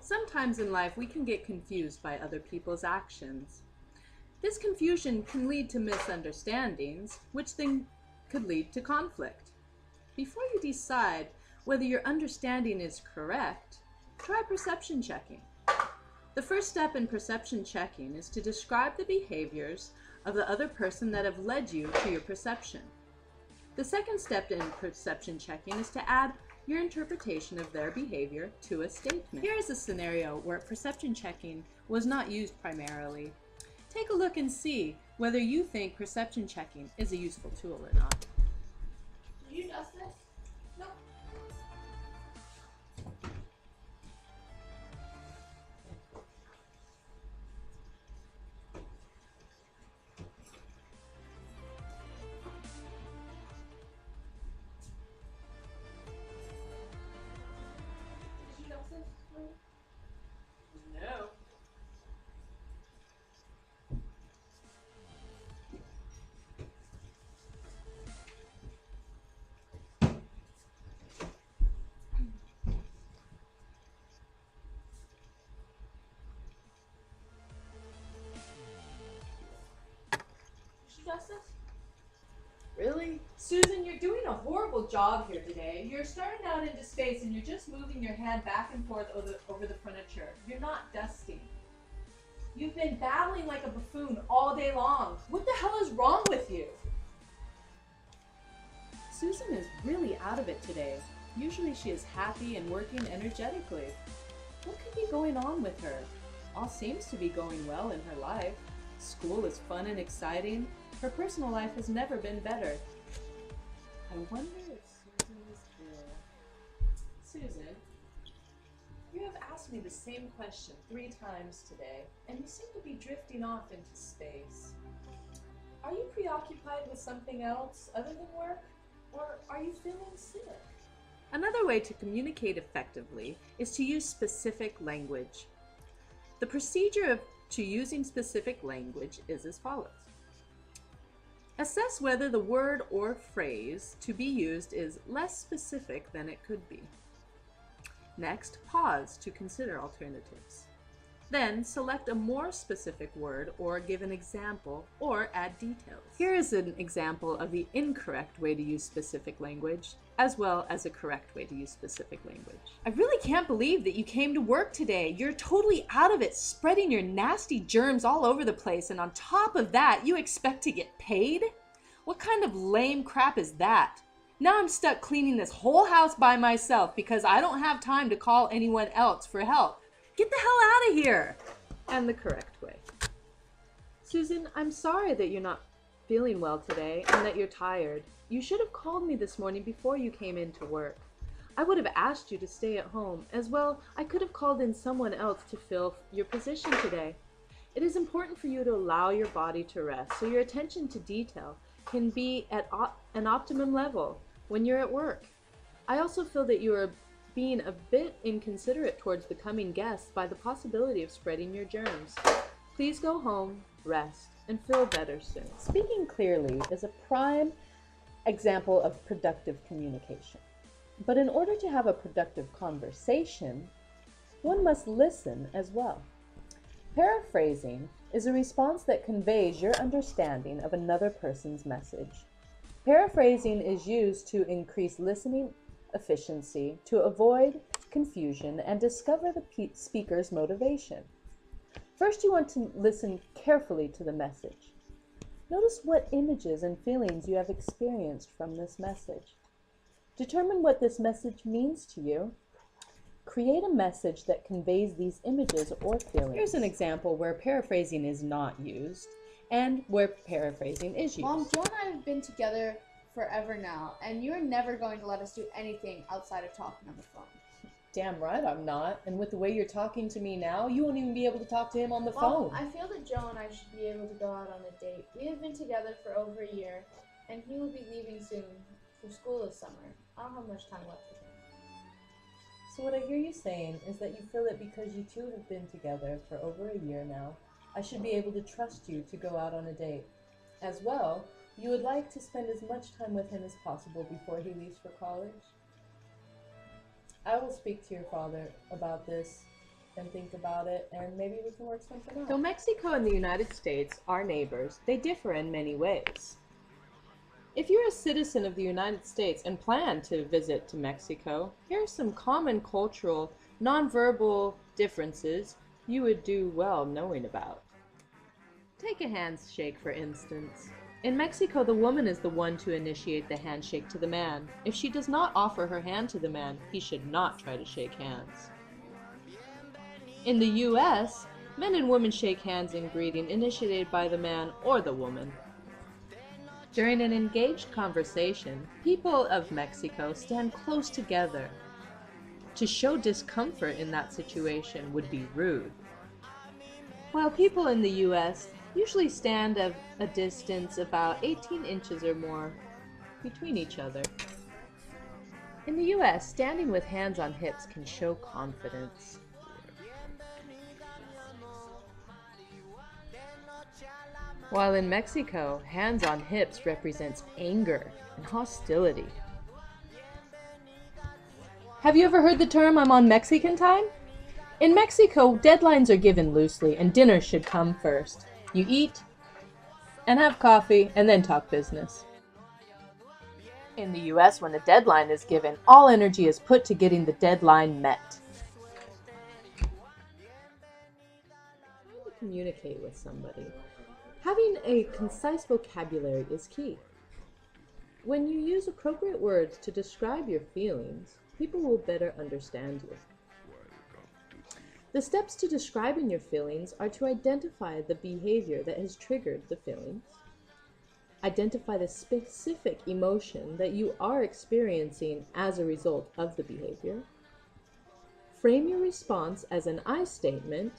Sometimes in life we can get confused by other people's actions. This confusion can lead to misunderstandings, which then could lead to conflict. Before you decide whether your understanding is correct, try perception checking. The first step in perception checking is to describe the behaviors of the other person that have led you to your perception. The second step in perception checking is to add your interpretation of their behavior to a statement. Here is a scenario where perception checking was not used primarily. Take a look and see whether you think perception checking is a useful tool or not. Did you dust this? Nope. Did you dust this? No. Did you dust this? Really? Susan, you're doing a horrible job here today. You're starting out into space and you're just moving your hand back and forth over the furniture. You're not dusting. You've been battling like a buffoon all day long. What the hell is wrong with you? Susan is really out of it today. Usually she is happy and working energetically. What could be going on with her? All seems to be going well in her life. School is fun and exciting. Her personal life has never been better. I wonder if Susan is ill. Susan, you have asked me the same question 3 times today, and you seem to be drifting off into space. Are you preoccupied with something else other than work? Or are you feeling sick? Another way to communicate effectively is to use specific language. The procedure to using specific language is as follows. Assess whether the word or phrase to be used is less specific than it could be. Next, pause to consider alternatives. Then, select a more specific word or give an example or add details. Here is an example of the incorrect way to use specific language, as well as a correct way to use specific language. I really can't believe that you came to work today. You're totally out of it, spreading your nasty germs all over the place, and on top of that, you expect to get paid? What kind of lame crap is that? Now I'm stuck cleaning this whole house by myself because I don't have time to call anyone else for help. Get the hell out of here! And the correct way. Susan, I'm sorry that you're not feeling well today and that you're tired. You should have called me this morning before you came into work. I would have asked you to stay at home. As well, I could have called in someone else to fill your position today. It is important for you to allow your body to rest so your attention to detail can be at an optimum level when you're at work. I also feel that you are being a bit inconsiderate towards the coming guests by the possibility of spreading your germs. Please go home, rest, and feel better soon. Speaking clearly is a prime example of productive communication. But in order to have a productive conversation, one must listen as well. Paraphrasing is a response that conveys your understanding of another person's message. Paraphrasing is used to increase listening efficiency, to avoid confusion, and discover the speaker's motivation. First, you want to listen carefully to the message. Notice what images and feelings you have experienced from this message. Determine what this message means to you. Create a message that conveys these images or feelings. Here's an example where paraphrasing is not used and where paraphrasing is used. Mom, Joe and I have been together forever now, and you're never going to let us do anything outside of talking on the phone. Damn right I'm not. And with the way you're talking to me now, you won't even be able to talk to him on the Well, phone. I feel that Joe and I should be able to go out on a date. We have been together for over a year, and he will be leaving soon for school this summer. I don't have much time left with him. So what I hear you saying is that you feel that because you two have been together for over a year now, I should be able to trust you to go out on a date. As well, you would like to spend as much time with him as possible before he leaves for college. I will speak to your father about this and think about it, and maybe we can work something out. Though Mexico and the United States are neighbors, they differ in many ways. If you're a citizen of the United States and plan to visit to Mexico, here are some common cultural, nonverbal differences you would do well knowing about. Take a handshake, for instance. In Mexico, the woman is the one to initiate the handshake to the man. If she does not offer her hand to the man, he should not try to shake hands. In the US, men and women shake hands in greeting initiated by the man or the woman. During an engaged conversation, people of Mexico stand close together. To show discomfort in that situation would be rude. While people in the US usually stand at a distance about 18 inches or more between each other. In the US, standing with hands on hips can show confidence. While in Mexico, hands on hips represents anger and hostility. Have you ever heard the term, "I'm on Mexican time"? In Mexico, deadlines are given loosely and dinner should come first. You eat and have coffee and then talk business. In the US, when a deadline is given, all energy is put to getting the deadline met. Trying to communicate with somebody. Having a concise vocabulary is key. When you use appropriate words to describe your feelings, people will better understand you. The steps to describing your feelings are to identify the behavior that has triggered the feelings, identify the specific emotion that you are experiencing as a result of the behavior, frame your response as an I statement,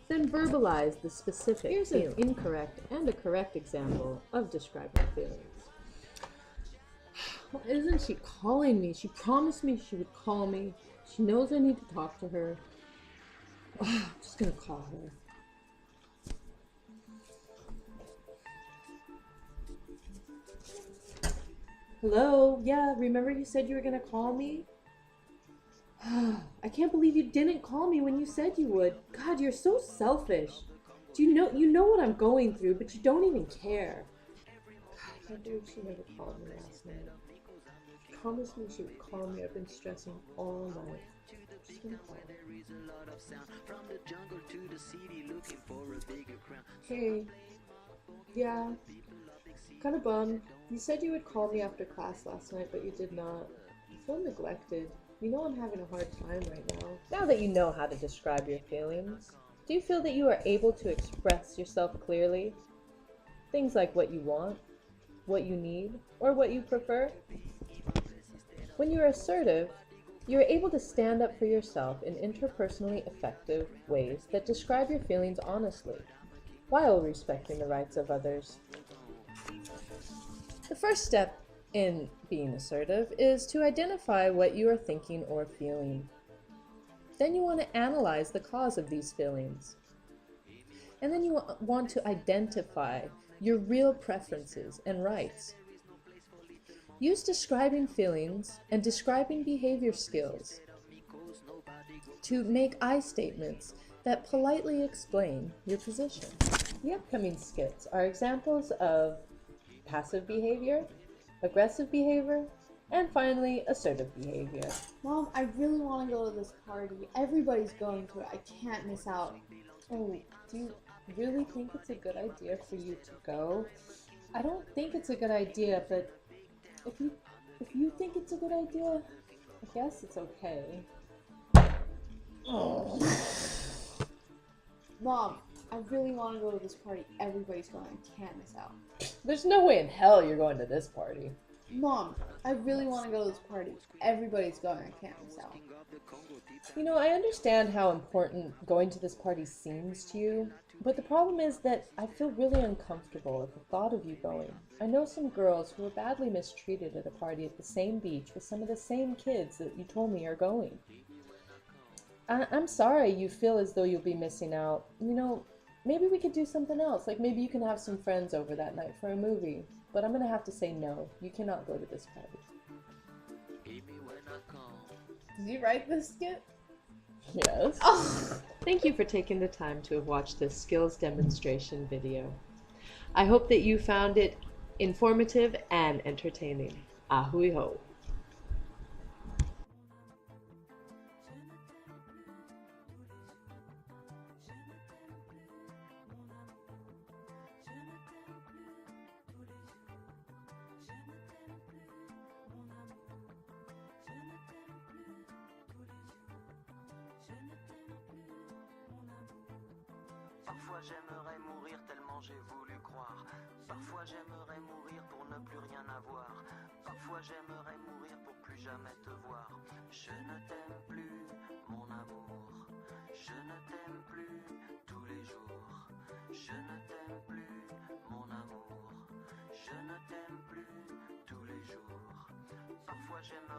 then verbalize the specific feeling. Here's an incorrect and a correct example of describing feelings. Why isn't she calling me? She promised me she would call me. She knows I need to talk to her. I'm just gonna call her. Hello? Yeah, remember you said you were gonna call me? I can't believe you didn't call me when you said you would. God, you're so selfish. Do you know what I'm going through, but you don't even care. God, I can't believe she never called me last night. She promised me she would call me. I've been stressing all night. I'm just gonna call her. Hey. Yeah. Kinda bummed. You said you would call me after class last night, but you did not. I feel neglected. You know I'm having a hard time right now. Now that you know how to describe your feelings, do you feel that you are able to express yourself clearly? Things like what you want, what you need, or what you prefer? When you are assertive, you are able to stand up for yourself in interpersonally effective ways that describe your feelings honestly, while respecting the rights of others. The first step in being assertive is to identify what you are thinking or feeling. Then you want to analyze the cause of these feelings. And then you want to identify your real preferences and rights. Use describing feelings and describing behavior skills to make I statements that politely explain your position. The upcoming skits are examples of passive behavior, aggressive behavior, and finally, assertive behavior. Mom, I really want to go to this party. Everybody's going to it. I can't miss out. Oh, do you really think it's a good idea for you to go? I don't think it's a good idea, but if you think it's a good idea, I guess it's okay. Oh. Mom, I really want to go to this party. Everybody's going. I can't miss out. There's no way in hell you're going to this party. Mom, I really want to go to this party. Everybody's going. I can't miss out. You know, I understand how important going to this party seems to you, but the problem is that I feel really uncomfortable at the thought of you going. I know some girls who were badly mistreated at a party at the same beach with some of the same kids that you told me are going. I'm sorry you feel as though you'll be missing out. You know, maybe we could do something else. Like maybe you can have some friends over that night for a movie. But I'm gonna have to say no. You cannot go to this party. Did you write this skit? Yes. Oh. Thank you for taking the time to have watched this skills demonstration video. I hope that you found it informative and entertaining. Ahui ho. Parfois j'aimerais mourir tellement j'ai voulu croire. Parfois j'aimerais mourir pour ne plus rien avoir. Parfois j'aimerais mourir pour plus jamais te voir. Je ne t'aime plus, mon amour. Je ne t'aime plus tous les jours. Je ne t'aime plus, mon amour. Je ne t'aime plus tous les jours. Parfois j'aimerais